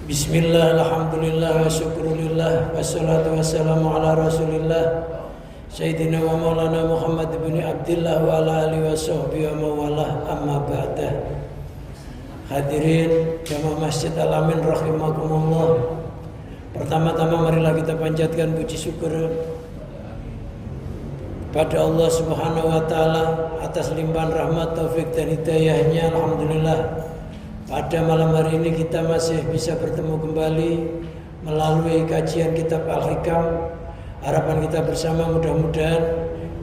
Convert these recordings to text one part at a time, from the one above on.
Bismillah, alhamdulillah, wa syukurillah, wassalatu wassalamu ala rasulillah Sayyidina wa maulana Muhammad ibn Abdillah wa ala alihi wa sahbihi wa mawalah amma ba'dah. Hadirin jamaah Masjid Al-Amin rahimakumullah. Pertama-tama marilah kita panjatkan puji syukur pada Allah Subhanahu wa taala atas limpahan rahmat, taufik dan hidayahnya. Alhamdulillah. Pada malam hari ini kita masih bisa bertemu kembali melalui kajian kitab Al-Hikam. Harapan kita bersama mudah-mudahan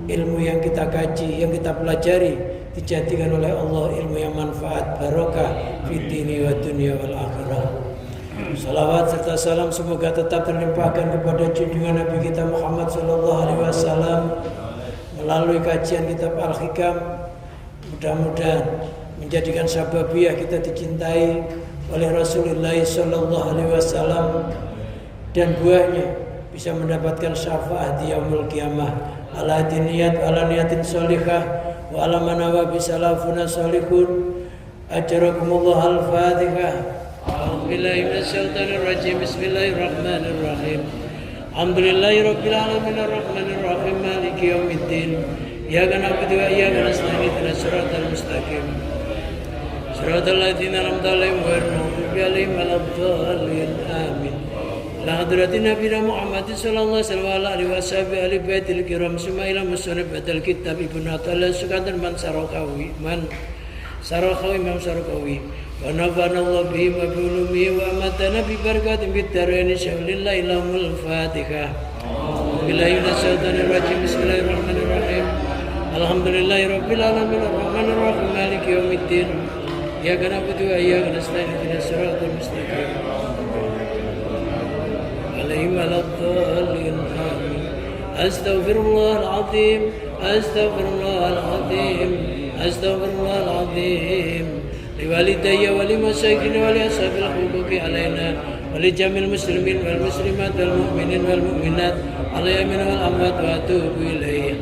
ilmu yang kita kaji, yang kita pelajari dijadikan oleh Allah ilmu yang manfaat, barokah fid dini wa dunya wal akhirah. Salawat serta salam semoga tetap terlimpahkan kepada junjungan Nabi kita Muhammad sallallahu alaihi wasallam melalui kajian kitab Al-Hikam. Mudah-mudahan menjadikan sababiyah kita dicintai oleh Rasulullah sallallahu alaihi wasallam dan buahnya bisa mendapatkan syafaat di yaumul qiyamah ala diniyat ala niyatin sholihah wa ala manawa bisalafuna sholihun. Ajarakumullah. Al-Fatihah. A'udzubillahi minasyaitonir rajim. Bismillahirrahmanirrahim. Alhamdulillahirabbil alamin arrahmanir rahim maliki yaumiddin. Iyyaka na'budu wa iyyaka nasta'in ihdinas siratal mustaqim. Siratal ladzina an'amta 'alaihim ghairil maghdubi 'alaihim waladdallin. Amin. La hadratin nabiyina Muhammadin sallallahu alaihi wasallam wa ali baitil kiram summa ila musannif badal kitab Ibnu Athaillah Sukatan man Sarakawi Imam Sarakawi wa nafa'ana Allah bihi wa bi ulumihi wa amatana bi barakatin fid dharain syaulillahi lahumul Fatihah. Billahi minasyaitonir rajim. Bismillahirrahmanirrahim. Alhamdulillahirabbil alamin arrahmanir rahim maliki yaumiddin. Iyyaka na'budu wa iyyaka nasta'in ihdinas siratal mustaqim. Alaihim waladdallin. Amin. Astaghfirullahal azim. Astaghfirullahal azim. Astaghfirullahal azim. Liwalidayya wa limasyayikhina wa li ashabil huquqi alaina wa li jamil muslimin wal muslimat wal mu'minin wal mu'minat alayhi wal amwat wa atubu ilaih.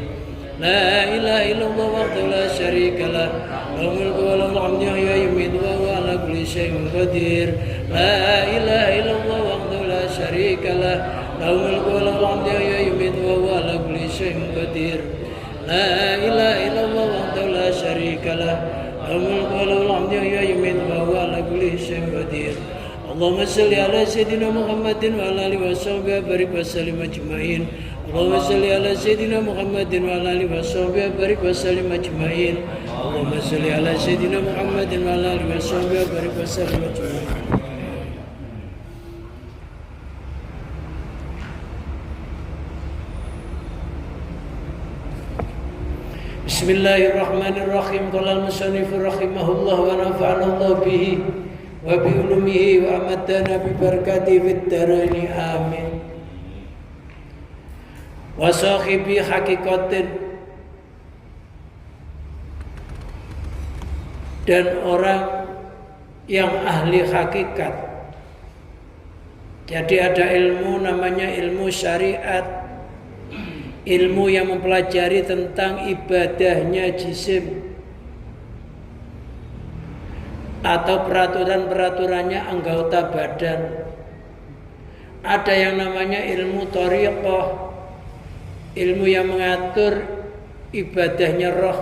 La ilaha illallah wahdahu la syarika lah. Lahul mulku wa lahul hamdu wa huwa yumiitu wa huwa ala kulli syai'in qadir. La ilaha illallah wahdahu la syarika lah. Lahul mulku wa lahul hamdu wa huwa yumiitu wa huwa ala kulli syai'in qadir. La ilaha illallah wahdahu la syarika lah. Lahul mulku wa lahul hamdu wa huwa yumiitu wa huwa ala kulli syai'in qadir. Allahumma shalli ala sayyidina Muhammadin wa ala alihi wa sahbihi wa barik wa sallim ajma'in. Allahumma shalli ala sayyidina Muhammadin wa ala alihi wa sahbihi wa barik wa sallim ajma'in. Allahumma shalli ala sayyidina Muhammadin wa ala alihi wa sahbihi wa barik wa sallim ajma'in. Bismillahirrahmanirrahim. Qala al-musannif rahimahullah wa nafa'ana Allah bihi wa bi ulumihi wa amatana bi barakatihi fid dharain. Amin. Wa sahibi hakikatin, dan orang yang ahli hakikat. Jadi ada ilmu namanya ilmu syariat, ilmu yang mempelajari tentang ibadahnya jisim atau peraturan-peraturannya anggota badan. Ada yang namanya ilmu thariqah, ilmu yang mengatur ibadahnya roh,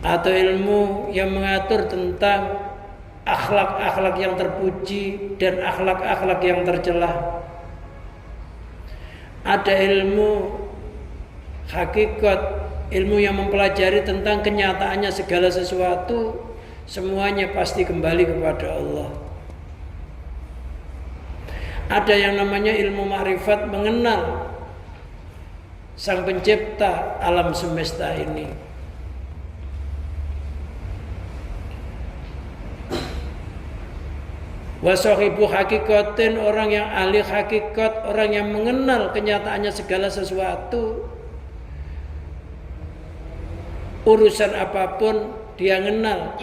atau ilmu yang mengatur tentang akhlak-akhlak yang terpuji dan akhlak-akhlak yang tercela. Ada ilmu hakikat, ilmu yang mempelajari tentang kenyataannya segala sesuatu, semuanya pasti kembali kepada Allah. Ada yang namanya ilmu ma'rifat, mengenal Sang Pencipta alam semesta ini. Wasahibu hakikatin, orang yang ahli hakikat, orang yang mengenal kenyataannya segala sesuatu. Urusan apapun dia kenal,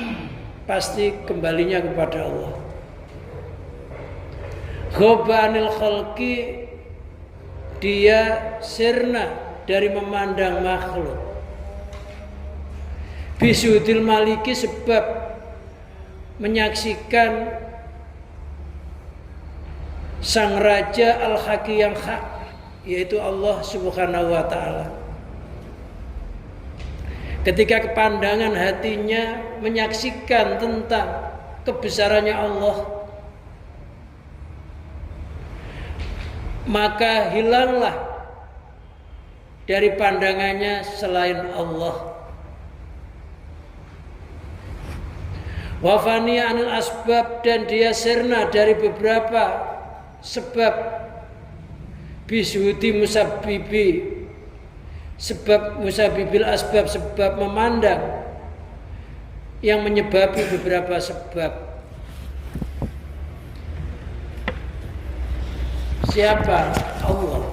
pasti kembalinya kepada Allah. Ghabanil khalqi, dia sirna dari memandang makhluk. Bisudil maliki, sebab menyaksikan sang Raja Al-Haqi yang hak, yaitu Allah Subhanahu wa ta'ala. Ketika kepandangan hatinya menyaksikan tentang kebesarannya Allah, maka hilanglah dari pandangannya selain Allah. Wafaniya anil asbab, dan dia sirna dari beberapa sebab, bisuhudi musabbibi, sebab musabibil asbab, sebab memandang yang menyebabi beberapa sebab. Siapa? Allah.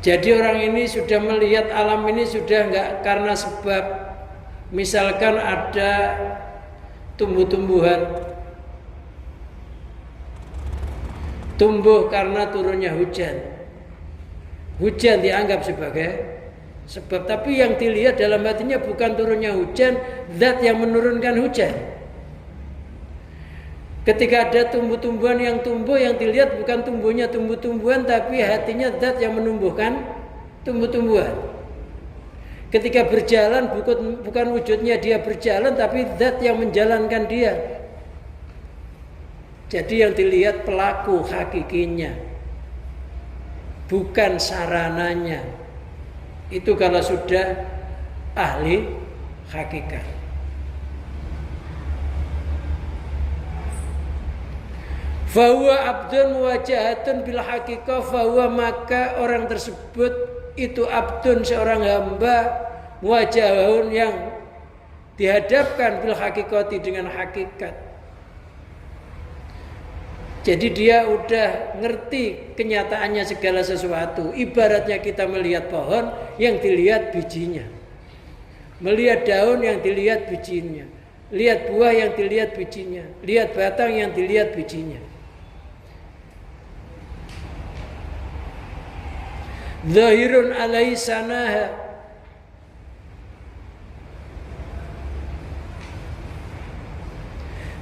Jadi orang ini sudah melihat alam ini sudah enggak karena sebab. Misalkan ada tumbuh-tumbuhan tumbuh karena turunnya hujan. Hujan dianggap sebagai sebab, tapi yang dilihat dalam hatinya bukan turunnya hujan, zat yang menurunkan hujan. Ketika ada tumbuh-tumbuhan yang tumbuh, yang dilihat bukan tumbuhnya tumbuh-tumbuhan, tapi hatinya zat yang menumbuhkan tumbuh-tumbuhan. Ketika berjalan bukan wujudnya dia berjalan, tapi zat yang menjalankan dia. Jadi yang dilihat pelaku hakikinya, bukan sarananya. Itu kalau sudah ahli hakikat. Fahuwa abdun muwajahatun bil hakikah, fahuwa, maka orang tersebut itu abdun, seorang hamba, muwajahun, yang dihadapkan bil hakikati, dengan hakikat. Jadi dia udah ngerti kenyataannya segala sesuatu. Ibaratnya kita melihat pohon yang dilihat bijinya, melihat daun yang dilihat bijinya, lihat buah yang dilihat bijinya, lihat batang yang dilihat bijinya. Zahirun alaihi sanaha,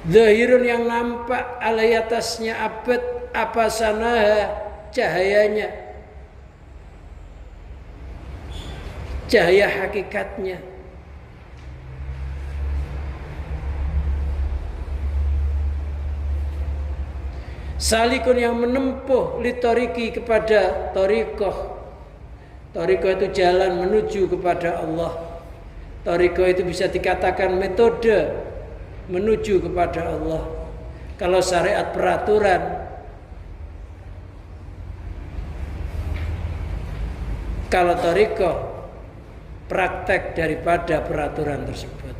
zahirun yang nampak alaihi atasnya abad, apa sanaha, cahayanya, cahaya hakikatnya. Salikun yang menempuh litoriki, kepada torikoh. Torikoh itu jalan menuju kepada Allah. Torikoh itu bisa dikatakan metode menuju kepada Allah. Kalau syariat peraturan, kalau torikoh praktek daripada peraturan tersebut.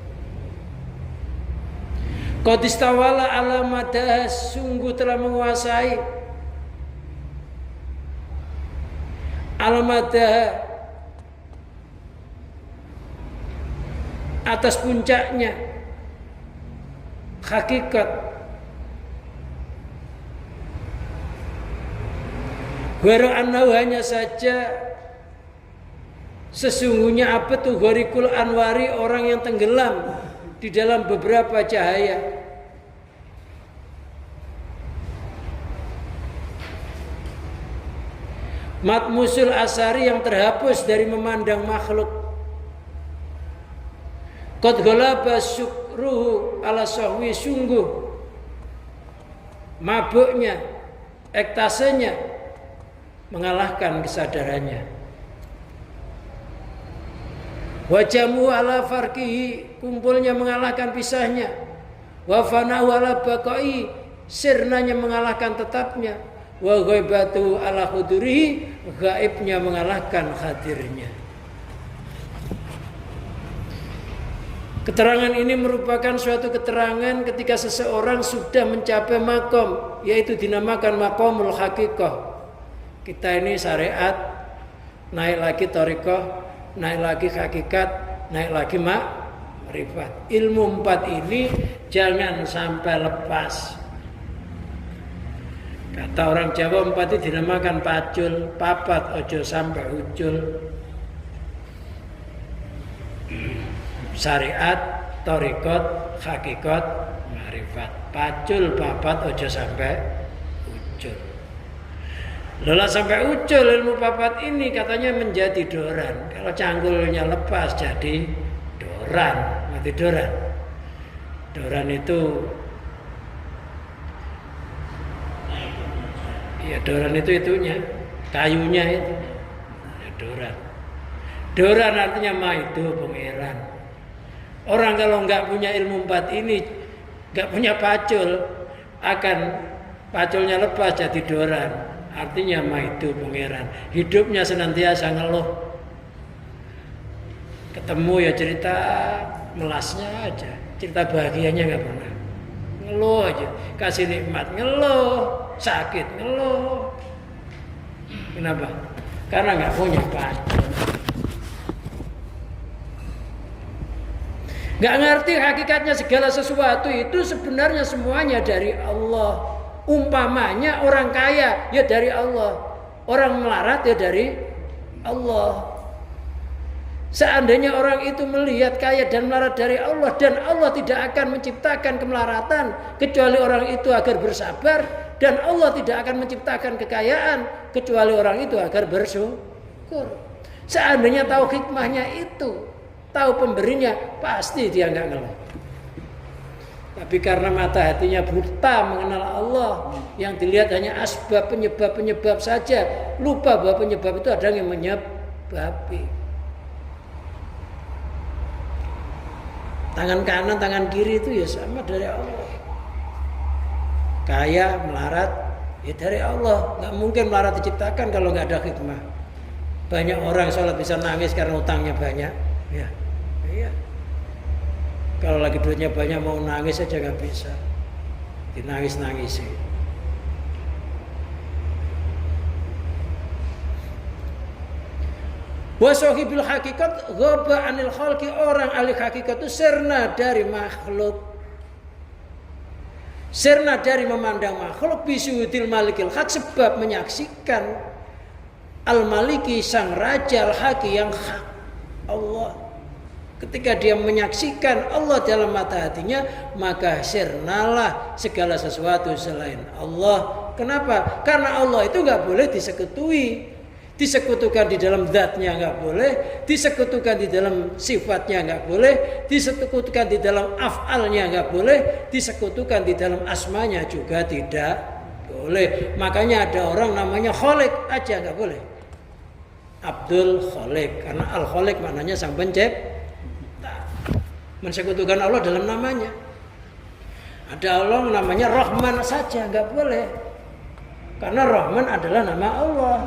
Qad istawala ala madah, sungguh telah menguasai al-madah, atas puncaknya hakikat. Wara annahu, hanya saja sesungguhnya apa tuh, gharikul anwari, orang yang tenggelam di dalam beberapa cahaya. Matmusul asari, yang terhapus dari memandang makhluk. Qad ghalaba syukruhu ala sahwi, sungguh mabuknya, ektasenya mengalahkan kesadarannya. Wajamu ala farqihi, kumpulnya mengalahkan pisahnya. Wa fana'u ala baqai, sirnanya mengalahkan tetapnya. Wa ghaibatu ala hudurihi, gaibnya mengalahkan hadirnya. Keterangan ini merupakan suatu keterangan ketika seseorang sudah mencapai makom, yaitu dinamakan makomul hakikah. Kita ini syariat, naik lagi thariqah, naik lagi hakikat, naik lagi makrifat. Ilmu 4 ini jangan sampai lepas. Kata orang Jawa, 4 itu dinamakan pacul, papat ojo sampai ucul. syariat, thariqat, hakikat, marifat. Pacul papat ojo sampai ucul. Lelah sampai ucul ilmu papat ini katanya menjadi doran. Kalau canggulnya lepas jadi doran, mati doran. Doran itu ya doran itu itunya, kayunya itu. Ya, doran. Doran artinya maido pangeran. Orang kalau nggak punya ilmu empat ini, nggak punya pacul, akan paculnya lepas jadi doran. Artinya maido pangeran. Hidupnya senantiasa ngeluh. Ketemu ya cerita melasnya aja, cerita bahagianya nggak pernah. Ngeluh aja, kasih nikmat ngeluh, sakit ngeluh. Kenapa? Karena nggak punya pacul. Nggak ngerti hakikatnya segala sesuatu itu sebenarnya semuanya dari Allah. Umpamanya orang kaya ya dari Allah, orang melarat ya dari Allah. Seandainya orang itu melihat kaya dan melarat dari Allah, dan Allah tidak akan menciptakan kemelaratan kecuali orang itu agar bersabar, dan Allah tidak akan menciptakan kekayaan kecuali orang itu agar bersyukur. Seandainya tahu hikmahnya itu, tahu pemberinya, pasti dia nggak ngeluh. Tapi karena mata hatinya buta mengenal Allah, yang dilihat hanya asbab, penyebab-penyebab saja, lupa bahwa penyebab itu ada yang menyebabi. Tangan kanan, tangan kiri itu ya sama dari Allah. Kaya, melarat, ya dari Allah. Nggak mungkin melarat diciptakan kalau nggak ada hikmah. Banyak orang sholat bisa nangis karena utangnya banyak. Ya, iya. Kalau lagi duitnya banyak mau nangis aja nggak bisa, dinangis-nangisi. Wasohibil hakikat ghaba anil khalqi, orang ahli hakikat itu sirna dari makhluk, sirna dari memandang makhluk, bisuhudil malikil hak, sebab menyaksikan al maliki sang raja al haki yang hak Allah. Ketika dia menyaksikan Allah dalam mata hatinya, maka sirnalah segala sesuatu selain Allah. Kenapa? Karena Allah itu nggak boleh disekutui. Disekutukan di dalam zatnya nggak boleh, disekutukan di dalam sifatnya nggak boleh, disekutukan di dalam af'alnya nggak boleh, disekutukan di dalam asmanya juga tidak boleh. Makanya ada orang namanya Khalik aja nggak boleh. Abdul Khalik, karena Al Khalik maknanya sang pencipta. Mensekutukan Allah dalam namanya. Ada Allah namanya Rahman saja nggak boleh, karena Rahman adalah nama Allah.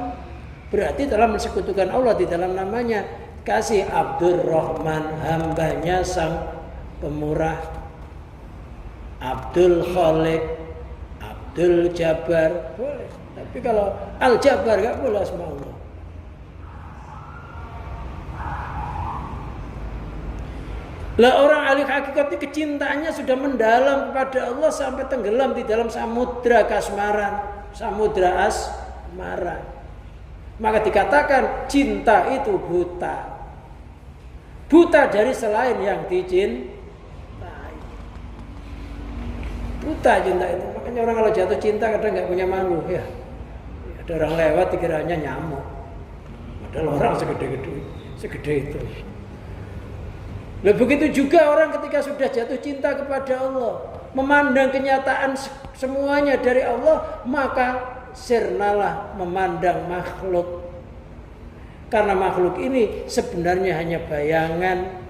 Berarti telah mensekutukan Allah di dalam namanya. Kasih Abdur Rahman, hambanya sang pemurah. Abdul Khalik, Abdul Jabbar boleh. Tapi kalau Al Jabbar nggak boleh asma Allah. Lah orang ahli hakikat ini kecintaannya sudah mendalam kepada Allah sampai tenggelam di dalam samudra kasmaran, samudra asmara. Maka dikatakan cinta itu buta. Buta dari selain yang dicintai. Buta cinta itu. Makanya orang kalau jatuh cinta kadang nggak punya malu ya. Ada orang lewat dikiranya nyamuk. Padahal orang segede itu. Nah, begitu juga orang ketika sudah jatuh cinta kepada Allah, memandang kenyataan semuanya dari Allah, maka sirnalah memandang makhluk. Karena makhluk ini sebenarnya hanya bayangan,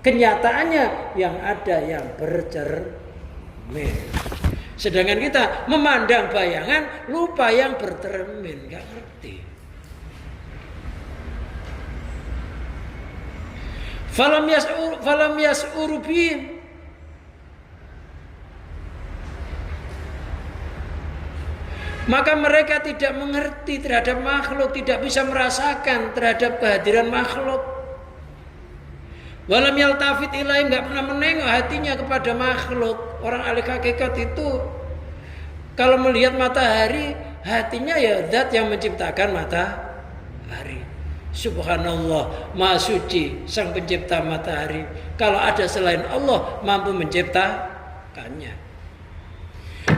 kenyataannya yang ada yang bercermin. Sedangkan kita memandang bayangan, lupa yang bercermin, gak ngerti. Falam yas'uru bihim, maka mereka tidak mengerti terhadap makhluk, tidak bisa merasakan terhadap kehadiran makhluk. Walam yaltafit ilaihim, enggak pernah menengok hatinya kepada makhluk. Orang ahli hakikat itu kalau melihat matahari, hatinya ya zat yang menciptakan matahari. Subhanallah, Maha Suci Sang Pencipta matahari. Kalau ada selain Allah mampu menciptakannya.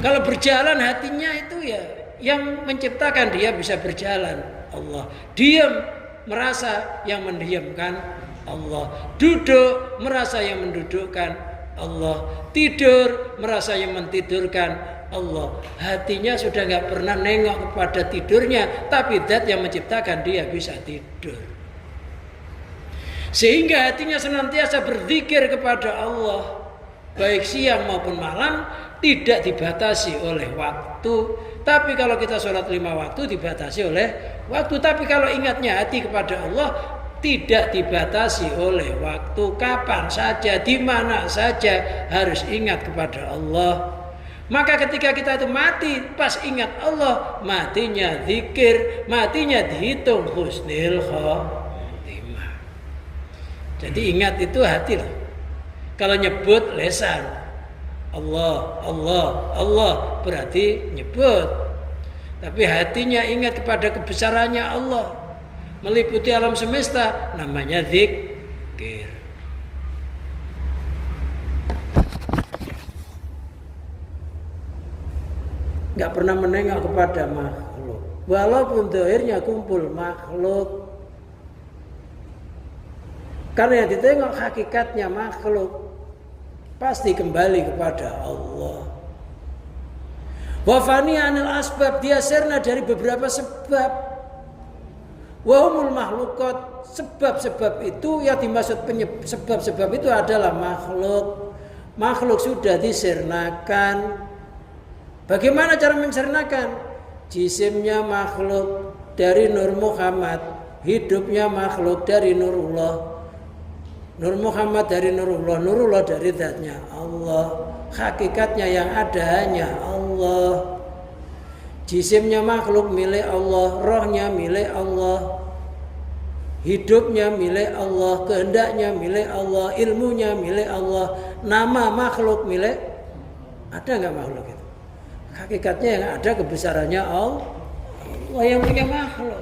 Kalau berjalan hatinya itu ya yang menciptakan dia bisa berjalan Allah. Diam merasa yang mendiamkan Allah. Duduk merasa yang mendudukkan Allah. Tidur merasa yang mentidurkan Allah. Hatinya sudah gak pernah nengok kepada tidurnya, tapi zat yang menciptakan dia bisa tidur. Sehingga hatinya senantiasa berzikir kepada Allah, baik siang maupun malam, tidak dibatasi oleh waktu. Tapi kalau kita sholat 5 waktu dibatasi oleh waktu. Tapi kalau ingatnya hati kepada Allah tidak dibatasi oleh waktu. Kapan saja, di mana saja harus ingat kepada Allah. Maka ketika kita itu mati pas ingat Allah, matinya zikir, matinya dihitung husnul khotimah. Jadi ingat itu hati loh. Kalau nyebut lesan Allah, Allah, Allah berarti nyebut. Tapi hatinya ingat kepada kebesarannya Allah, meliputi alam semesta, namanya zikir. Gak pernah menengok kepada makhluk, walaupun zahirnya kumpul makhluk. Karena yang ditengok hakikatnya makhluk, pasti kembali kepada Allah. Wafani anil asbab, dia sirna dari beberapa sebab. Wahumul makhlukot, sebab-sebab itu yang dimaksud sebab-sebab itu adalah makhluk. Makhluk sudah disirnakan. Bagaimana cara mencernakan? Jisimnya makhluk dari Nur Muhammad, hidupnya makhluk dari Nurullah. Nur Muhammad dari Nurullah, Nurullah dari zatnya Allah. Hakikatnya yang ada hanya Allah. Jisimnya makhluk milik Allah, rohnya milik Allah, hidupnya milik Allah, kehendaknya milik Allah, ilmunya milik Allah. Nama makhluk milik, ada nggak makhluk itu? Hakikatnya yang ada kebesarannya Allah yang punya makhluk.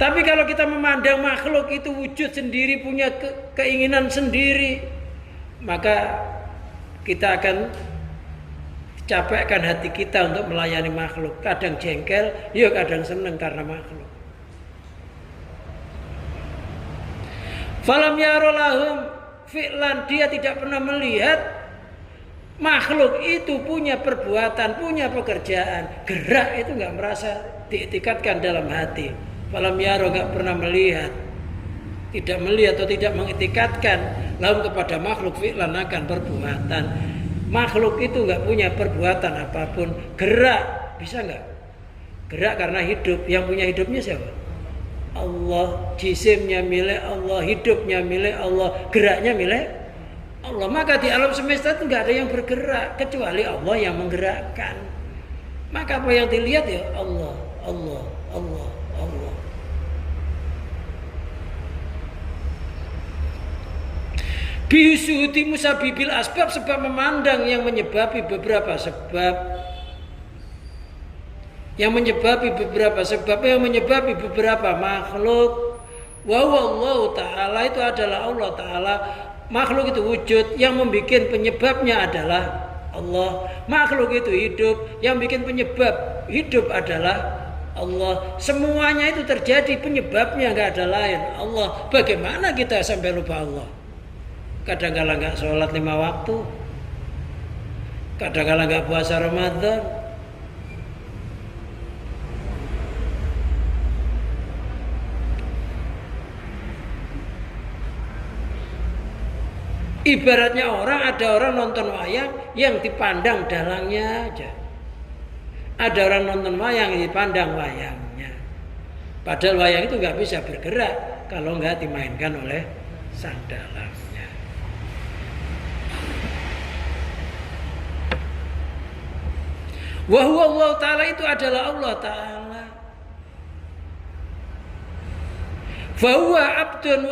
Tapi kalau kita memandang makhluk itu wujud sendiri, punya keinginan sendiri, maka kita akan capekkan hati kita untuk melayani makhluk. Kadang jengkel, ya kadang senang karena makhluk. Falam yarolahum fi'lan, dia tidak pernah melihat makhluk itu punya perbuatan, punya pekerjaan. Gerak itu nggak merasa diiktikatkan dalam hati. Falam yaro, nggak pernah melihat, tidak melihat atau tidak mengiktikatkan lahum kepada makhluk fi'lan akan perbuatan. Makhluk itu nggak punya perbuatan apapun. Gerak bisa nggak? Gerak karena hidup. Yang punya hidupnya siapa? Allah. Jisimnya milik Allah, hidupnya milik Allah, geraknya milik Allah. Maka di alam semesta itu nggak ada yang bergerak kecuali Allah yang menggerakkan. Maka apa yang dilihat ya Allah, Allah, Allah, Allah. Bisuti musabibil asbab, sebab memandang yang menyebabi beberapa sebab. Yang menyebabi beberapa sebab, yang menyebabi beberapa makhluk. Wa Allah Ta'ala, itu adalah Allah Ta'ala. Makhluk itu wujud, yang membuat penyebabnya adalah Allah. Makhluk itu hidup, yang bikin penyebab hidup adalah Allah. Semuanya itu terjadi, penyebabnya nggak ada lain Allah. Bagaimana kita sampai lupa Allah? Kadang-kadang nggak sholat 5 waktu, kadang-kadang nggak puasa Ramadan, ibaratnya ada orang nonton wayang yang dipandang dalangnya aja. Ada orang nonton wayang yang dipandang wayangnya. Padahal wayang itu nggak bisa bergerak kalau nggak dimainkan oleh sang dalangnya. Wa huwa Allah Ta'ala, itu adalah Allah Ta'ala. Fahuwa abdun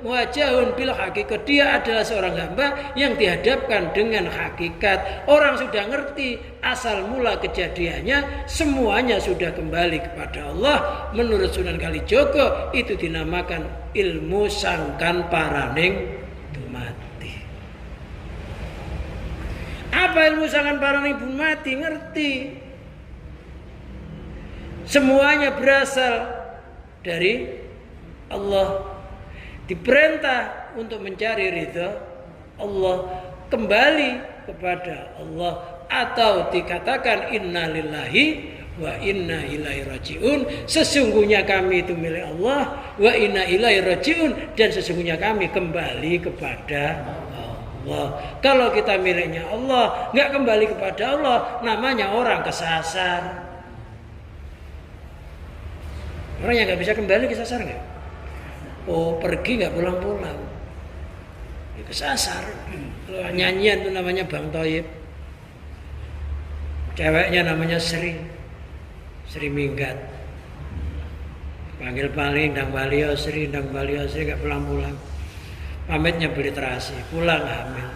wajahun bil hakikat. Dia adalah seorang hamba yang dihadapkan dengan hakikat. Orang sudah ngerti asal mula kejadiannya, semuanya sudah kembali kepada Allah. Menurut Sunan Kalijogo itu dinamakan ilmu sangkan paraning dumati. Apa ilmu sangkan paraning dumati? Ngerti. Semuanya berasal dari Allah, diperintah untuk mencari ridha Allah, kembali kepada Allah, atau dikatakan innalillahi wa inna ilaihi rajiun, sesungguhnya kami itu milik Allah, wa inna ilaihi rajiun, dan sesungguhnya kami kembali kepada Allah. Kalau kita miliknya Allah, nggak kembali kepada Allah, namanya orang kesasar. Orang yang nggak bisa kembali kesasar nggak? Oh, pergi nggak pulang-pulang, ya, kesasar. Kalau nyanyian itu namanya Bang Toyib, ceweknya namanya Sri Minggat. Panggil paling Ndang Balio Sri nggak pulang-pulang. Pamitnya beli terasi, pulang hamil.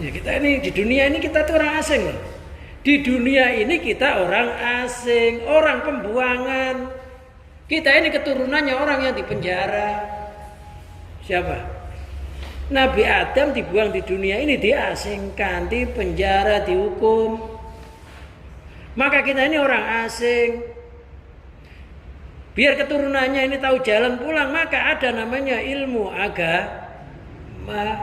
Ya, kita ini di dunia ini kita tuh orang asing loh. Di dunia ini kita orang asing, orang pembuangan. Kita ini keturunannya orang yang dipenjara. Siapa? Nabi Adam dibuang di dunia ini, diasingkan, dipenjara, dihukum. Maka kita ini orang asing. Biar keturunannya ini tahu jalan pulang, maka ada namanya ilmu agama,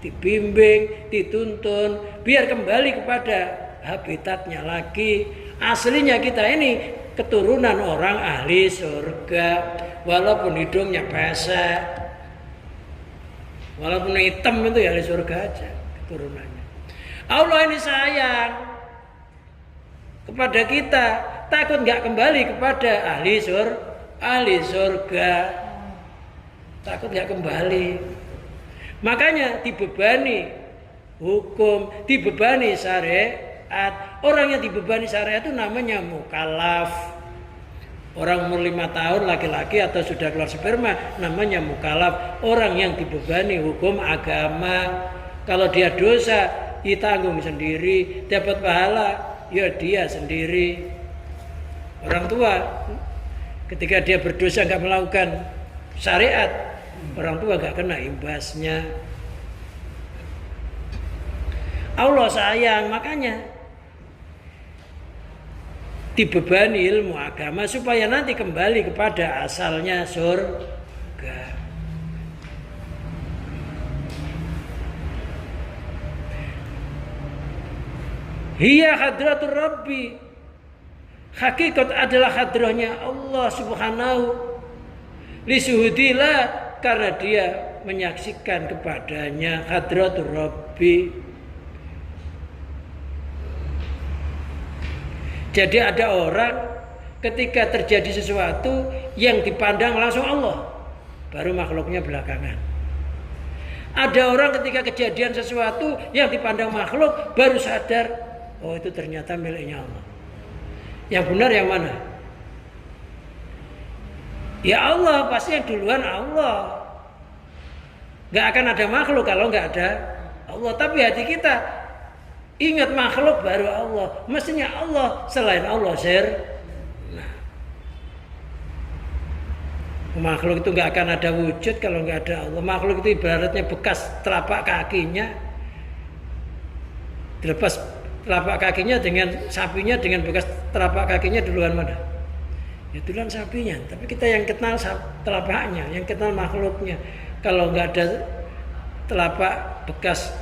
dibimbing, dituntun, biar kembali kepada habitatnya lagi. Aslinya kita ini keturunan orang ahli surga, walaupun hidungnya pesek, walaupun hitam itu ya ahli surga aja keturunannya. Allah ini sayang kepada kita, takut nggak kembali kepada ahli surga, takut nggak kembali. Makanya dibebani hukum, dibebani syariat. Orang yang dibebani syariat itu namanya mukallaf. Orang umur 5 tahun laki-laki atau sudah keluar sperma namanya mukallaf. Orang yang dibebani hukum agama. Kalau dia dosa ditanggung sendiri, dapat pahala ya dia sendiri. Orang tua ketika dia berdosa nggak melakukan syariat, orang tua nggak kena imbasnya. Allah sayang, makanya dibebani ilmu agama supaya nanti kembali kepada asalnya surga. Hiya hadratur Rabbi. Hakikat adalah hadrahnya Allah Subhanahu lisuhudilah, karena dia menyaksikan kepadanya hadratur Rabbi. Jadi ada orang ketika terjadi sesuatu yang dipandang langsung Allah, baru makhluknya belakangan. Ada orang ketika kejadian sesuatu yang dipandang makhluk baru sadar, oh itu ternyata miliknya Allah. Yang benar yang mana? Ya Allah, pasti yang duluan Allah. Gak akan ada makhluk kalau gak ada Allah. Tapi hati kita ingat makhluk baru Allah. Mestinya Allah, selain Allah nah, makhluk itu nggak akan ada wujud kalau nggak ada Allah. Makhluk itu ibaratnya bekas telapak kakinya. Dilepas telapak kakinya dengan sapinya, dengan bekas telapak kakinya duluan mana? Ya duluan sapinya. Tapi kita yang kenal telapaknya, yang kenal makhluknya. Kalau nggak ada telapak bekas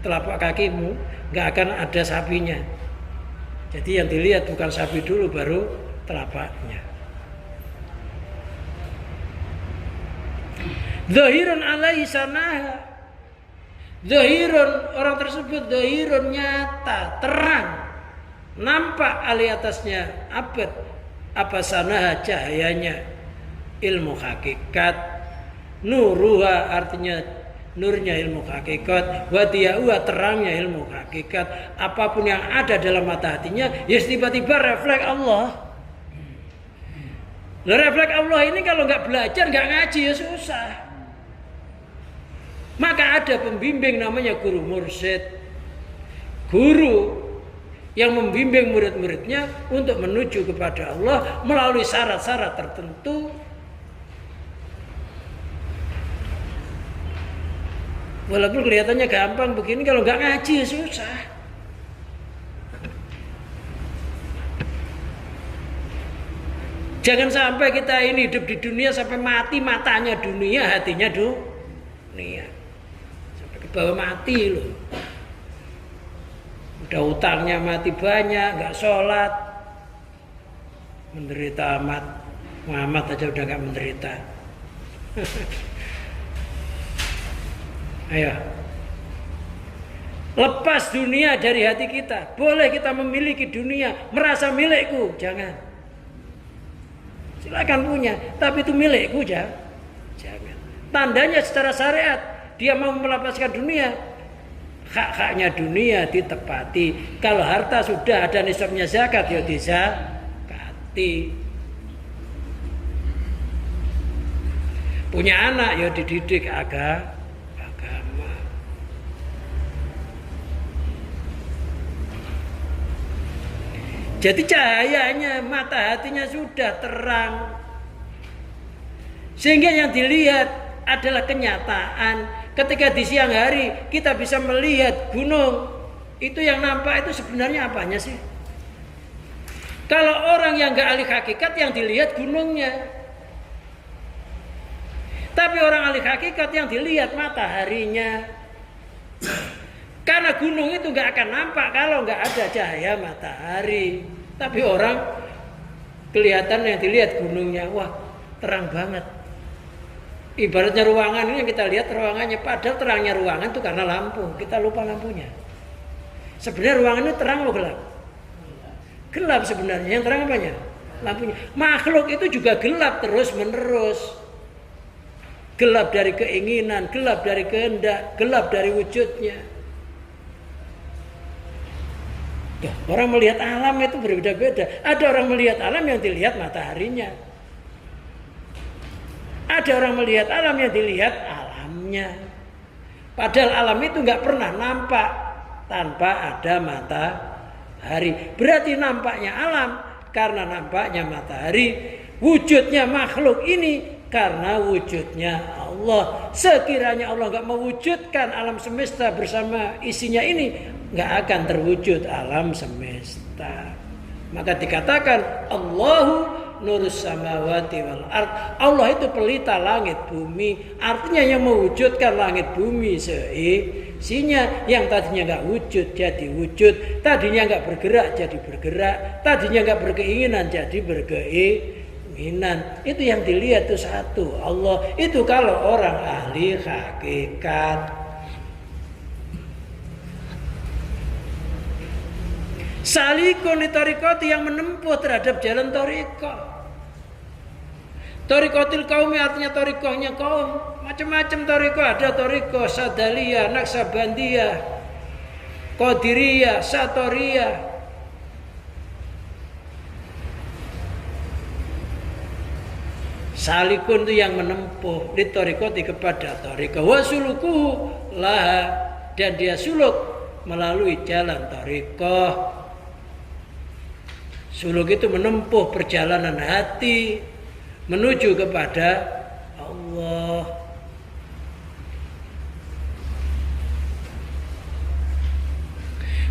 telapak kakimu, nggak akan ada sapinya. Jadi yang dilihat bukan sapi dulu, baru telapaknya. Zahirun alaihi sanaha. Zahirun, orang tersebut zahirun, nyata, terang, nampak alai atasnya abad apa sanaha, cahayanya ilmu hakikat. Nuruha artinya nurnya ilmu hakikat, wadiyauha terangnya ilmu hakikat. Apapun yang ada dalam mata hatinya, ya tiba-tiba refleks Allah. Refleks Allah ini kalau nggak belajar, nggak ngaji ya susah. Maka ada pembimbing namanya guru mursyid. Guru yang membimbing murid-muridnya untuk menuju kepada Allah melalui syarat-syarat tertentu. Walaupun kelihatannya gampang begini, kalau nggak ngaji ya susah. Jangan sampai kita ini hidup di dunia sampai mati, matanya dunia, hatinya dunia. Sampai ke bawah mati loh. Udah utangnya mati banyak, nggak sholat, menderita amat. Muhammad aja udah nggak menderita. Ayo, lepas dunia dari hati kita. Boleh kita memiliki dunia, merasa milikku, jangan. Silakan punya, tapi itu milikku, jangan. Tandanya secara syariat dia mau melepaskan dunia, hak-haknya dunia ditepati. Kalau harta sudah ada nisabnya zakat, ya dizakati. Punya anak, ya dididik agama. Jadi cahayanya, mata hatinya sudah terang. Sehingga yang dilihat adalah kenyataan. Ketika di siang hari kita bisa melihat gunung, itu yang nampak itu sebenarnya apanya sih? Kalau orang yang gak ahli hakikat, yang dilihat gunungnya. Tapi orang ahli hakikat yang dilihat mataharinya. Karena gunung itu gak akan nampak kalau gak ada cahaya matahari. Tapi orang kelihatan yang dilihat gunungnya, wah terang banget. Ibaratnya ruangan ini yang kita lihat ruangannya, padahal terangnya ruangan itu karena lampu. Kita lupa lampunya. Sebenarnya ruangan ini terang atau gelap? Gelap sebenarnya. Yang terang apanya? Lampunya. Makhluk itu juga gelap terus menerus. Gelap dari keinginan, gelap dari kehendak, gelap dari wujudnya. Ya, orang melihat alam itu berbeda-beda. Ada orang melihat alam yang dilihat mataharinya. Ada orang melihat alam yang dilihat alamnya. Padahal alam itu nggak pernah nampak tanpa ada matahari. Berarti nampaknya alam karena nampaknya matahari. Wujudnya makhluk ini karena wujudnya Allah. Sekiranya Allah nggak mewujudkan alam semesta bersama isinya ini, nggak akan terwujud alam semesta. Maka dikatakan Allahu nurus samawati wal ard. Allah itu pelita langit bumi. Artinya yang mewujudkan langit bumi seisinya. Yang tadinya nggak wujud jadi wujud. Tadinya nggak bergerak jadi bergerak. Tadinya nggak berkeinginan jadi berkeinginan. Itu yang dilihat itu satu Allah. Itu kalau orang ahli hakikat. Salikun li tariqati, yang menempuh terhadap jalan tariqah. Tariqatil qaumi artinya tariqahnya kaum. Macam-macam tariqah, ada tariqah Sadaliyah, Naksabandiyah, Qadiriyah, Satoriyah. Salikun itu yang menempuh li tariqati kepada tariqah. Wa sulukuhu laha, dan dia suluk melalui jalan tariqah. Suluk itu menempuh perjalanan hati menuju kepada Allah.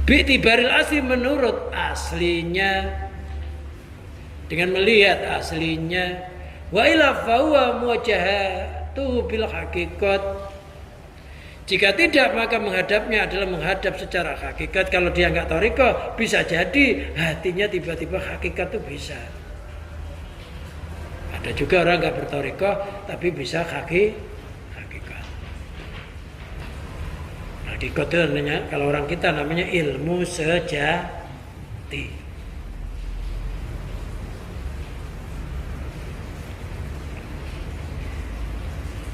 Bi'tibaril asli, menurut aslinya, dengan melihat aslinya. Wa ila fahuwa muwajahatuhu bil haqiqat. Jika tidak, maka menghadapnya adalah menghadap secara hakikat. Kalau dia nggak thariqah, bisa jadi hatinya tiba-tiba hakikat itu bisa. Ada juga orang nggak berthariqah tapi bisa hakikat. Hakikat itu namanya, kalau orang kita namanya ilmu sejati.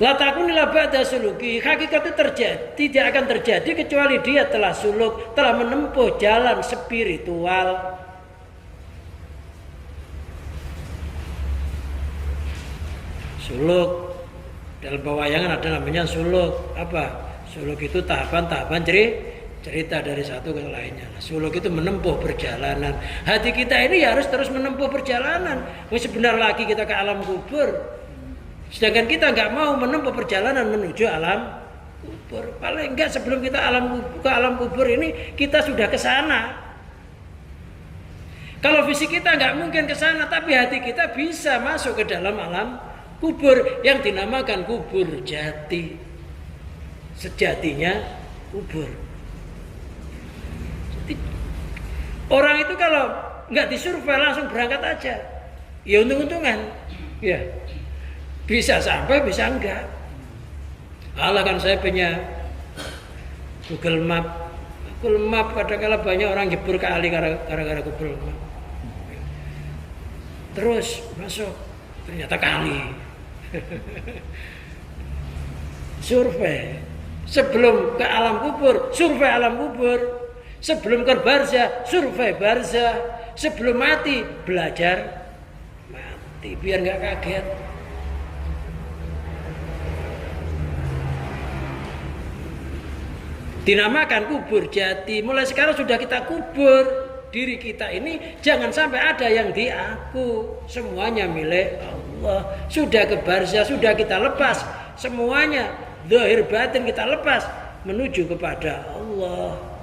La takun illa ba'da suluki. Hakikat itu tidak akan terjadi kecuali dia telah suluk, telah menempuh jalan spiritual. suluk. Dalam pewayangan ada namanya suluk. Apa? Suluk itu tahapan-tahapan cerita dari satu ke lainnya. Suluk itu menempuh perjalanan. Hati kita ini harus terus menempuh perjalanan. Sebentar lagi kita ke alam kubur. Sedangkan kita nggak mau menempuh perjalanan menuju alam kubur. Paling enggak sebelum kita ke alam kubur ini kita sudah ke sana. Kalau fisik kita nggak mungkin ke sana, tapi hati kita bisa masuk ke dalam alam kubur yang dinamakan kubur jati. Sejatinya kubur. Orang itu kalau nggak disurvei langsung berangkat aja, ya untung-untungan, ya bisa sampai bisa enggak. Alah kan saya punya Google Map kadang-kala banyak orang jebur kali gara-gara Google Map. Terus masuk ternyata kali. Survei sebelum ke alam kubur, survei alam kubur. Sebelum ke barzah, survei barzah. Sebelum mati, belajar mati biar nggak kaget. Dinamakan kubur jati. Mulai sekarang sudah kita kubur diri kita ini. Jangan sampai ada yang diaku. Semuanya milik Allah. Sudah ke barzah, sudah kita lepas semuanya. Zahir batin kita lepas menuju kepada Allah.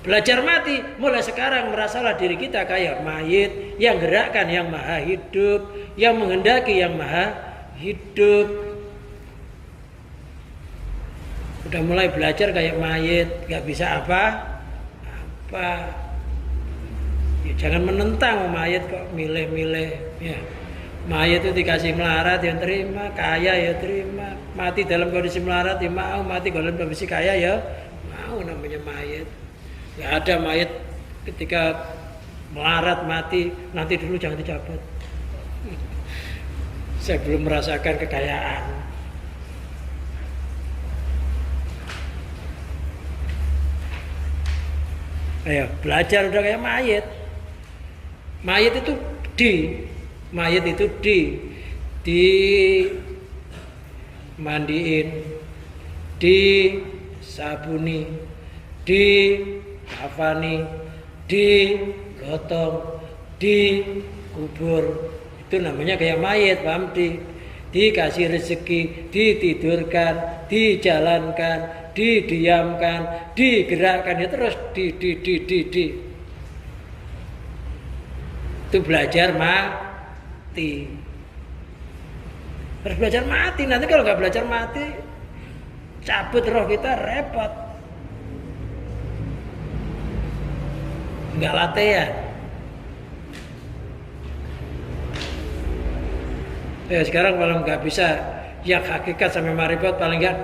Belajar mati, mulai sekarang merasalah diri kita kayak mayit, yang gerakkan yang maha hidup, yang menghendaki yang maha hidup. Udah mulai belajar kayak mayit, gak bisa apa. Ya, jangan menentang mayit kok milih-milih. Ya. Mayit itu dikasih melarat yang terima, kaya ya terima. Mati dalam kondisi melarat ya mau, mati dalam kondisi kaya ya mau, namanya mayit. Nggak ada mayat ketika melarat mati, nanti dulu jangan dicabut. Saya belum merasakan kekayaan. Ayo belajar udah kayak mayat. Mayat itu mandiin, disabuni, kafani, digotong, dikubur. Itu namanya kayak mayat, paham? Dikasih rezeki, ditidurkan, dijalankan, didiamkan, digerakkan, ya terus itu belajar mati. Harus belajar mati. Nanti kalau nggak belajar mati, cabut roh kita repot. Nggak latihan. Ya sekarang kalau nggak bisa yang hakikat sampai marifat paling nggak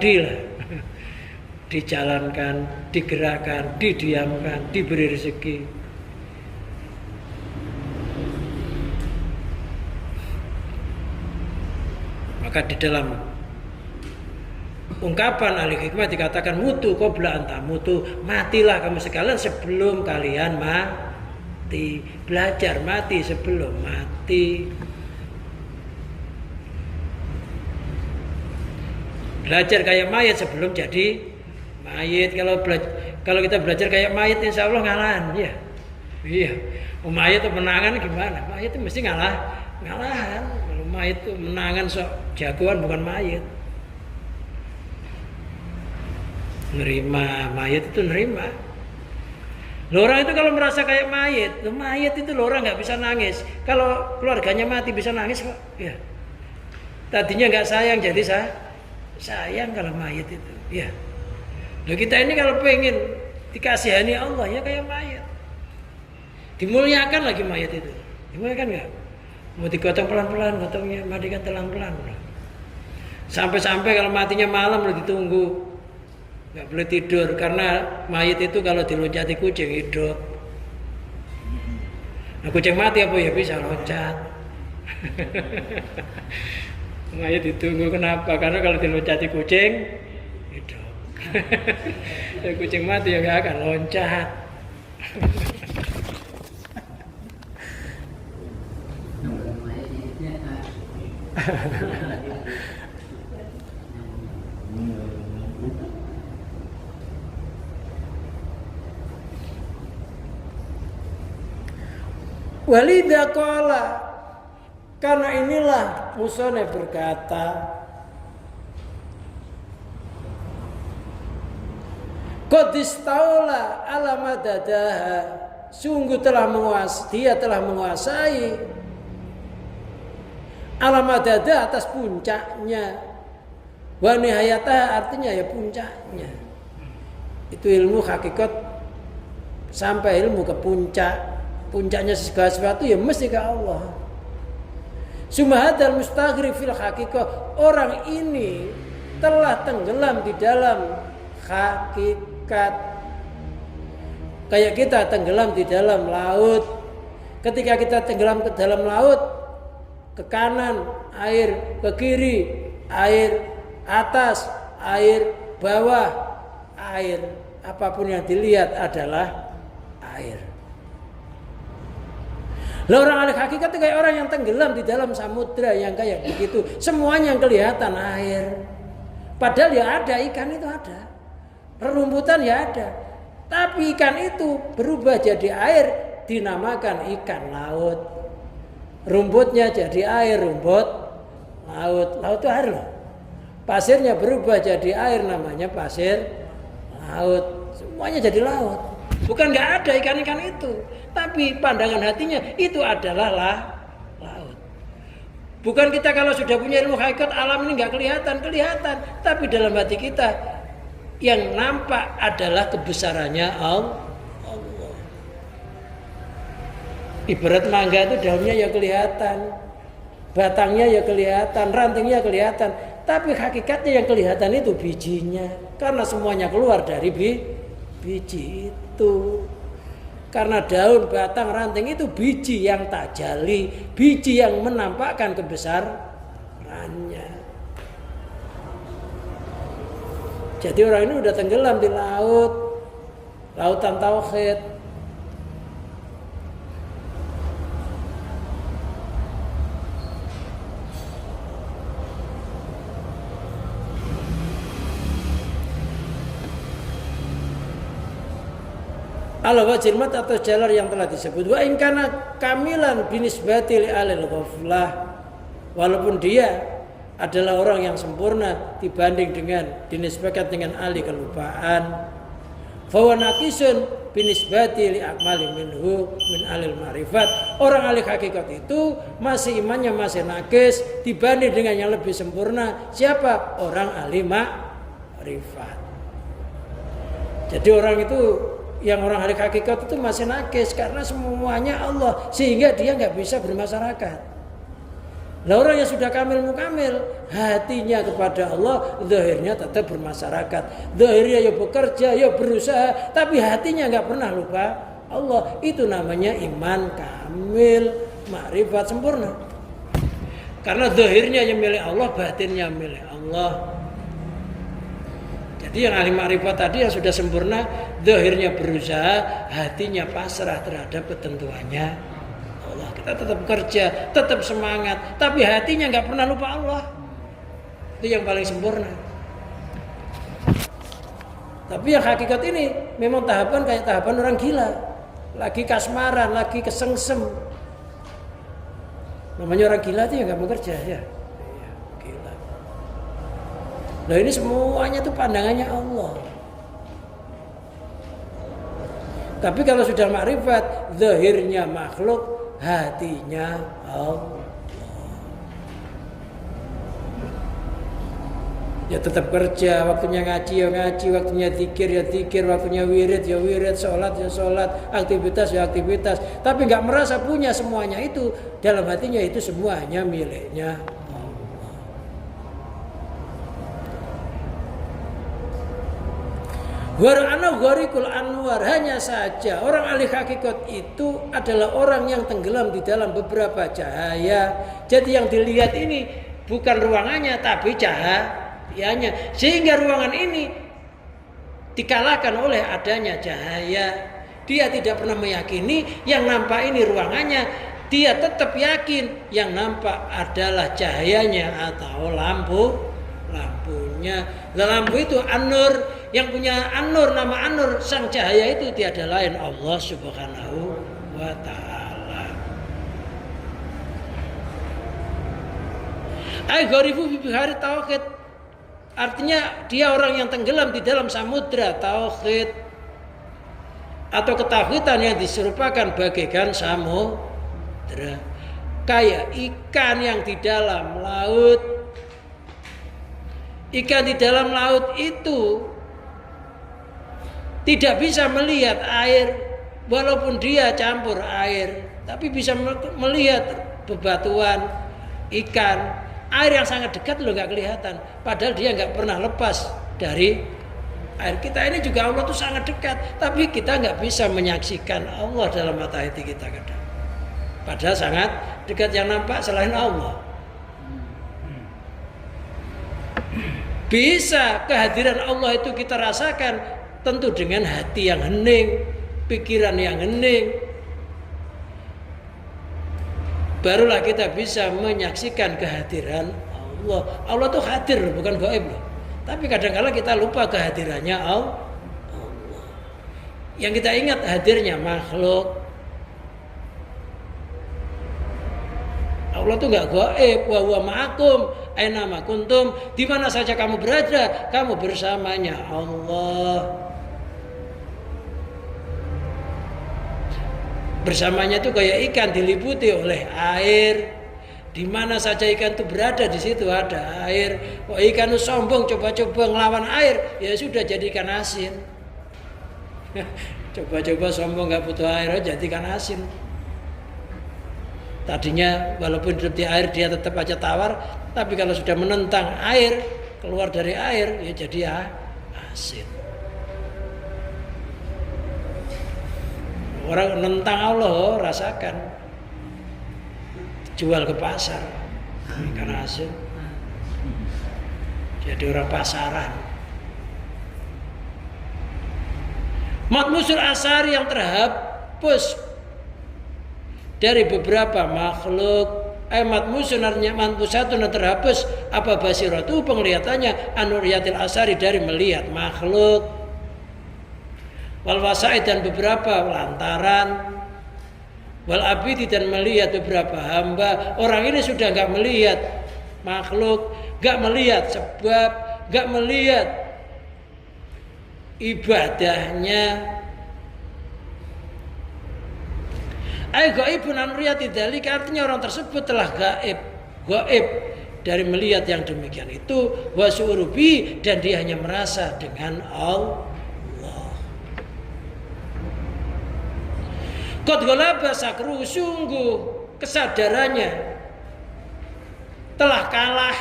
dijalankan, digerakkan, didiamkan, diberi rezeki. Maka di dalam ungkapan ahli hikmah dikatakan mutu qabla anta mutu, matilah kamu sekalian sebelum kalian mati. Belajar mati sebelum mati. Belajar kayak mayat sebelum jadi mayat. Kalau kita belajar kayak mayat, insya Allah ngalahan, ya. Iya. Mayat itu menangan gimana? Mayat itu mesti ngalahan. Kalau mayat itu menangan sok jagoan bukan mayat. Nerima mayat itu nerima. Orang itu kalau merasa kayak mayat itu orang nggak bisa nangis. Kalau keluarganya mati bisa nangis kok. Ya. Tadinya nggak sayang jadi sayang kalau mayat itu. Ya. Loh kita ini kalau pengen dikasihani Allah ya kayak mayat. Dimuliakan lagi mayat itu. Dimuliakan nggak? Mau digotong pelan-pelan, gotongnya mandikan pelan-pelan. Sampai-sampai kalau matinya malam udah ditunggu. Nggak boleh tidur karena mayat itu kalau diloncati kucing hidup. Nah kucing mati apa ya bisa loncat. Mayat ditunggu kenapa? Karena kalau diloncati kucing hidup. Ya, kucing mati ya nggak akan loncat. Walidha qala, karena inilah Musone berkata, qad istaula ala madadaha, sungguh dia telah menguasai ala madadaha, atas puncaknya. Wa nihayataha, artinya ya puncaknya. Itu ilmu hakikat, sampai ilmu ke puncaknya segala sesuatu ya mesti ke Allah. Sumahadal mustaghrib fil haqiqah, orang ini telah tenggelam di dalam hakikat. Kayak kita tenggelam di dalam laut. Ketika kita tenggelam ke dalam laut, ke kanan air, ke kiri air, atas air, bawah air, apapun yang dilihat adalah air. Lah orang ahli hakikat itu kayak orang yang tenggelam di dalam samudra yang kayak begitu. Semuanya yang kelihatan air. Padahal ya ada, ikan itu ada. Rerumputan ya ada. Tapi ikan itu berubah jadi air, dinamakan ikan laut. Rumputnya jadi air, rumput laut. Laut itu air loh. Pasirnya berubah jadi air, namanya pasir laut. Semuanya jadi laut. Bukan nggak ada ikan-ikan itu, tapi pandangan hatinya itu adalah laut. Bukan kita kalau sudah punya ilmu hakikat alam ini nggak kelihatan, tapi dalam hati kita yang nampak adalah kebesarannya Allah. Ibarat mangga itu daunnya ya kelihatan, batangnya ya kelihatan, rantingnya kelihatan, tapi hakikatnya yang kelihatan itu bijinya, karena semuanya keluar dari biji itu. Karena daun, batang, ranting itu biji yang tajali, biji yang menampakkan kebesarannya. Jadi orang ini udah tenggelam di lautan tauhid. Ala wajil mat, atau jalan yang telah disebut. Wa in kana kamilan binisbati li alil ghaflah, walaupun dia adalah orang yang sempurna dibanding dengan dinisbahkan dengan ahli kelupaan. Fa wa naqisun binisbati li akmali minhu min alil ma'rifat. Orang ahli hakikat itu masih imannya masih nakis dibanding dengan yang lebih sempurna. Siapa? Orang ahli ma'rifat. Jadi orang itu, yang orang ahli hakikat itu masih nakis karena semuanya Allah, sehingga dia nggak bisa bermasyarakat. Lah orang yang sudah kamil mukamil, hatinya kepada Allah, zahirnya tetap bermasyarakat, zahirnya ya bekerja, ya berusaha, tapi hatinya nggak pernah lupa Allah. Itu namanya iman kamil, makrifat sempurna. Karena zahirnya yang milik Allah, batinnya milik Allah. Jadi yang ahli makrifat tadi yang sudah sempurna, zahirnya berusaha, hatinya pasrah terhadap ketentuannya Allah. Kita tetap kerja, tetap semangat, tapi hatinya nggak pernah lupa Allah. Itu yang paling sempurna. Tapi yang hakikat ini memang tahapan kayak tahapan orang gila, lagi kasmaran, lagi kesengsem. Namanya orang gila itu yang nggak mau kerja ya. Nah ini semuanya itu pandangannya Allah. Tapi kalau sudah makrifat, zahirnya makhluk, hatinya Allah. Ya tetap kerja, waktunya ngaji ya ngaji, waktunya zikir ya zikir, waktunya wirid ya wirid, sholat ya sholat, aktivitas ya aktivitas. Tapi nggak merasa punya semuanya itu, dalam hatinya itu semuanya miliknya. Warana gharikul anwar, hanya saja orang ahli hakikat itu adalah orang yang tenggelam di dalam beberapa cahaya. Jadi yang dilihat ini bukan ruangannya tapi cahayanya, sehingga ruangan ini dikalahkan oleh adanya cahaya. Dia tidak pernah meyakini yang nampak ini ruangannya, dia tetap yakin yang nampak adalah cahayanya atau lampunya. Lampu itu an-nur, yang punya an-nur, nama an-nur, sang cahaya itu tiada lain Allah Subhanahu wa ta'ala. Ai-gharifu fi bihari tauhid, artinya dia orang yang tenggelam di dalam samudra tauhid atau ketauhidan yang diserupakan bagaikan samudra, kayak ikan yang di dalam laut. Ikan di dalam laut itu tidak bisa melihat air walaupun dia campur air, tapi bisa melihat bebatuan ikan. Air yang sangat dekat loh, nggak kelihatan, padahal dia nggak pernah lepas dari air. Kita ini juga Allah tuh sangat dekat, tapi kita nggak bisa menyaksikan Allah dalam mata hati kita kadang. Padahal sangat dekat, yang nampak selain Allah. Bisa kehadiran Allah itu kita rasakan tentu dengan hati yang hening, pikiran yang hening. Barulah kita bisa menyaksikan kehadiran Allah. Allah tuh hadir, bukan gaib loh. Tapi kadang-kala kita lupa kehadirannya Allah. Yang kita ingat hadirnya makhluk. Allah tuh nggak gaib. Wa huwa ma'akum aina ma kuntum. Di mana saja kamu berada, kamu bersamanya Allah. Bersamanya itu kayak ikan diliputi oleh air. Di mana saja ikan itu berada, di situ ada air. Kok ikan itu sombong coba-coba ngelawan air, ya sudah jadi ikan asin. Coba-coba sombong nggak butuh air, jadi ikan asin. Tadinya walaupun hidup di air dia tetap aja tawar, tapi kalau sudah menentang air, keluar dari air, ya jadi asin. Orang nentang Allah, rasakan. Jual ke pasar ikan asin, jadi orang pasaran. Matmusul asari yang terhapus dari beberapa makhluk. Matmusun artinya matmusatun yang terhapus apa basiratu, penglihatannya, anuriyatil asari dari melihat makhluk. Wal wasaid dan beberapa lantaran, wal abidi dan melihat beberapa hamba. Orang ini sudah nggak melihat makhluk, nggak melihat sebab, nggak melihat ibadahnya. Ai gaibun an riyati dzalika, artinya orang tersebut telah gaib dari melihat yang demikian itu. Wa su'urubi, dan dia hanya merasa dengan Allah. Qad ghalaba sakru, sungguh kesadarannya telah kalah.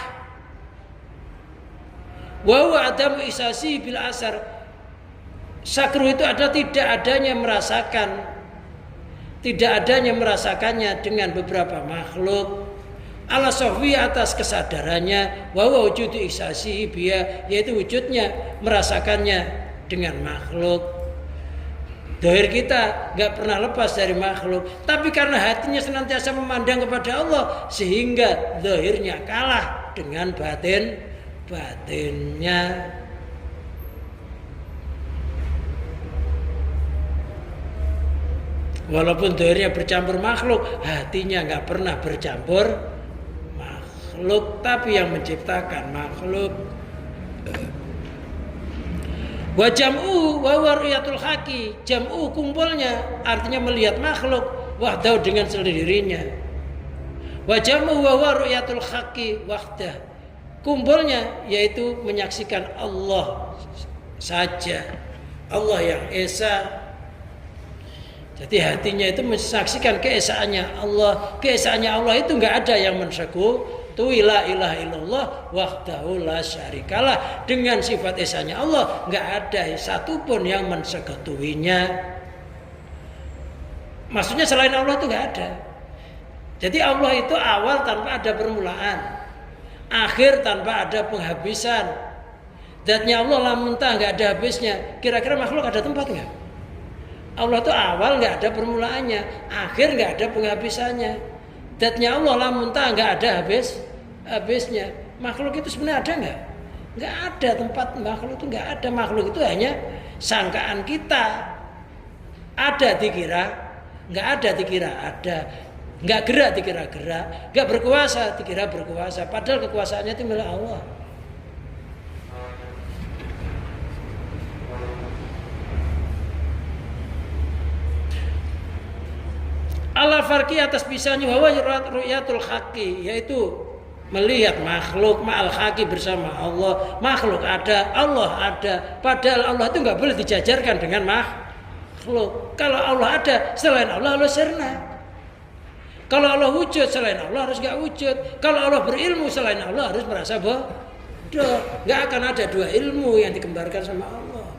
Wa huwa adamu isasi bil asar, sakru itu ada tidak adanya merasakannya dengan beberapa makhluk. Ala sahwi, atas kesadarannya. Wa huwa wujudu isasi biya, yaitu wujudnya merasakannya dengan makhluk. Zahir kita nggak pernah lepas dari makhluk, tapi karena hatinya senantiasa memandang kepada Allah, sehingga zahirnya kalah dengan batinnya. Walaupun zahirnya bercampur makhluk, hatinya nggak pernah bercampur makhluk, tapi yang menciptakan makhluk. Wa jam'u wa wariyatul haqi, jam'u kumpulnya artinya melihat makhluk wahdahu dengan sendirinya. Wa jam'u wa wariyatul haqi wahdah, kumpulnya yaitu menyaksikan Allah saja, Allah yang esa. Jadi hatinya itu menyaksikan keesaannya Allah. Keesaannya Allah itu enggak ada yang mensekutu. La ilaha illallah wahdahu la syarikalah, dengan sifat esanya Allah enggak ada satupun yang mensekutuinya. Maksudnya selain Allah itu enggak ada. Jadi Allah itu awal tanpa ada permulaan, akhir tanpa ada penghabisan. Zatnya Allah lah mentah enggak ada habisnya. Kira-kira makhluk ada tempat enggak? Allah itu awal nggak ada permulaannya, akhir nggak ada penghabisannya. Zatnya Allah la muntah, nggak ada habisnya. Makhluk itu sebenarnya ada nggak? Nggak ada. Tempat makhluk itu nggak ada. Makhluk itu hanya sangkaan kita. Ada dikira, nggak ada dikira ada. Nggak gerak dikira gerak, nggak berkuasa dikira berkuasa. Padahal kekuasaannya itu milik Allah. Allah farqi atas pisahnya bahwa ru'yatul haqqi, yaitu melihat makhluk ma'al haqqi bersama Allah. Makhluk ada, Allah ada. Padahal Allah itu nggak boleh dijajarkan dengan makhluk. Kalau Allah ada, selain Allah sirna. Kalau Allah wujud, selain Allah harus gak wujud. Kalau Allah berilmu, selain Allah harus merasa bodoh. Gak akan ada dua ilmu yang dikembarkan sama Allah.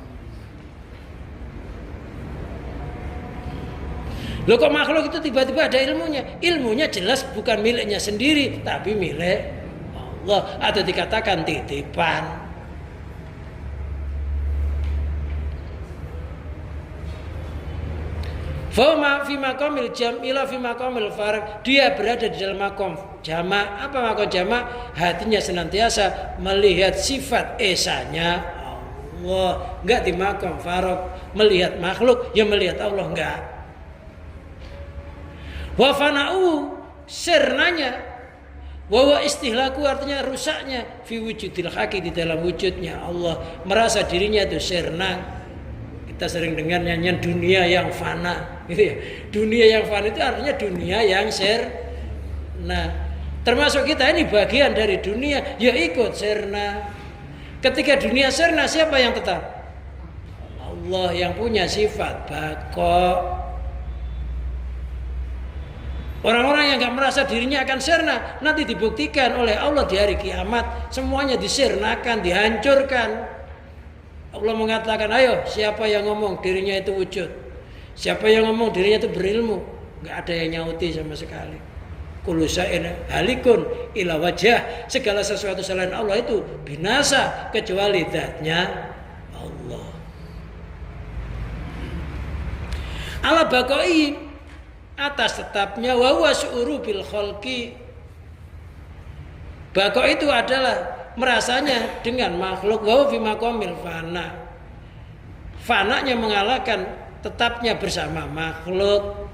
Loh kok makhluk itu tiba-tiba ada ilmunya? Ilmunya jelas bukan miliknya sendiri, tapi milik Allah. Atau dikatakan titipan. Fama fi maqamil jam'ila fi maqamil farq, dia berada di dalam makom jama'. Apa makom jama'? Hatinya senantiasa melihat sifat esanya Allah, enggak di makom farq melihat makhluk, ya melihat Allah enggak. Wa fana'u sirnanya, wa istihlaku artinya rusaknya, fi wujudil haqi di dalam wujudnya Allah, merasa dirinya itu sirna. Kita sering dengar nyanyian dunia yang fana, gitu ya. Dunia yang fana itu artinya dunia yang sirna. Termasuk kita ini bagian dari dunia, ya ikut sirna. Ketika dunia sirna, siapa yang tetap? Allah yang punya sifat baqo. Orang-orang yang gak merasa dirinya akan sirna, nanti dibuktikan oleh Allah di hari kiamat, semuanya disirnakan, dihancurkan. Allah mengatakan, ayo siapa yang ngomong dirinya itu wujud, siapa yang ngomong dirinya itu berilmu, nggak ada yang nyauti sama sekali. Kullu syai'in halikun ila wajah, segala sesuatu selain Allah itu binasa kecuali zatnya Allah. Ala baqai, atas tetapnya, wa huwa syu'uru bil khalqi. Baqa itu adalah merasanya dengan makhluk, wa fi maqamil fana. Fananya mengalahkan tetapnya bersama makhluk.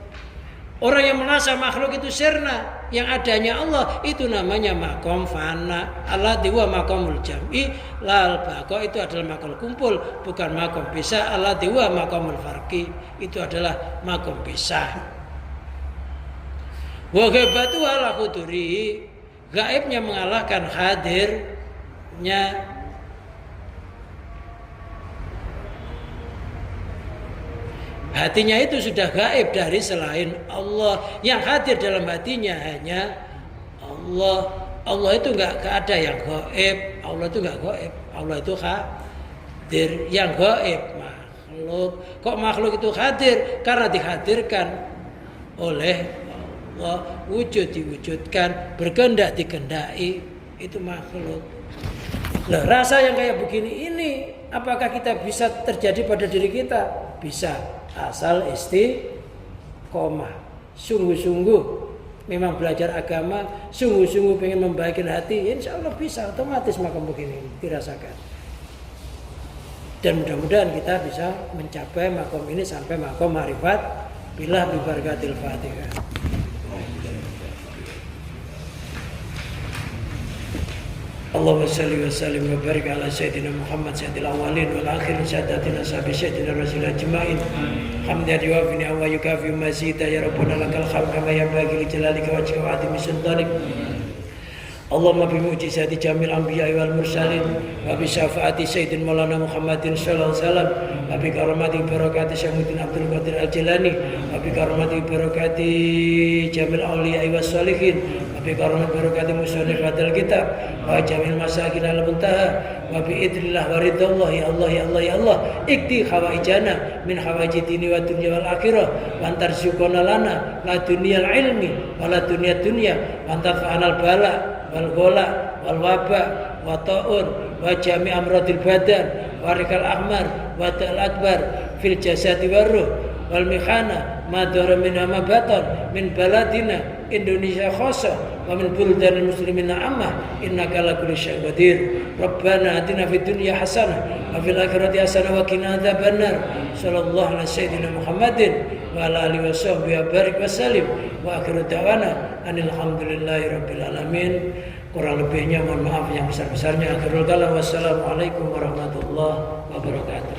Orang yang merasa makhluk itu sirna, yang adanya Allah, itu namanya maqam fana. Alladzi huwa maqamul jam'i, lal baqa itu adalah maqam kumpul, bukan maqam pisah. Alladzi huwa maqamul farqi, itu adalah maqam pisah. Wa ghaibatu ala huduri, gaibnya mengalahkan hadirnya. Hatinya itu sudah gaib dari selain Allah. Yang hadir dalam hatinya hanya Allah. Allah itu nggak ada yang gaib. Allah itu nggak gaib. Allah itu hadir. Yang gaib makhluk. Kok makhluk itu hadir? Karena dihadirkan oleh Allah. Wujud diwujudkan, berkehendak dikehendaki. Itu makhluk. Nah, rasa yang kayak begini ini, apakah kita bisa terjadi pada diri kita? Bisa. Asal istiqomah, sungguh-sungguh memang belajar agama, sungguh-sungguh pengen membahagiakan hati, insya Allah bisa, otomatis makom begini dirasakan. Dan mudah-mudahan kita bisa mencapai makom ini sampai makom ma'rifat billah bi barakatil Fatihah. Allahumma salli wa sallim wa barik ala sayyidina Muhammad sayyidil awwalin wal akhirin saadatina sahabi sayyidina rasul ajma'in. Hamdan yuwafini wa yukafi mazida ya rabbana lakal hamd kama yanbaghi li jalalika wa wajhika wa 'azimi sultanik. Allahumma bi mu'jizati jamil anbiya'i wal mursalin wa bi syafaati sayyidina Maulana Muhammadin sallallahu alaihi wasallam wa bi karamati barakati Syaikhul Abdul Qadir Al-Jilani wa bi karamati barakati jamil auliya'i was sholihin wa bi karamati barakati musannif hadal kitab wa jamil masakin al-muntaha wa bi idrillah wa ridallah ya Allah ya Allah ya Allah ikti khawaijana min hawaiji dini wa dunya wal akhirah wa antarzuqana lana la dunyal ilmi wa la dunya wa antarfa'anal bala wal ghala wal waba wa ta'un wa jami' amradil badan wa rikal ahmar wa ta'al akbar fil jasadi war ruh wal mihana ma dara minha ma batan min baladina Indonesia khassa wa min buldanil muslimina ammah innaka ala kulli syai'in qadir. Rabbana atina fid dunya hasanah wa fil akhirati hasanah wa qina adzabannar. Sallallahu alaihi sayyidina Muhammadin wa ala alihi washabbihi wa barik wa sallim wa akhiru da'wana anil hamdulillahi rabbil alamin. Kurang lebihnya mohon maaf yang besar-besarnya. Akhirul kalam, wassalamualaikum warahmatullahi wabarakatuh.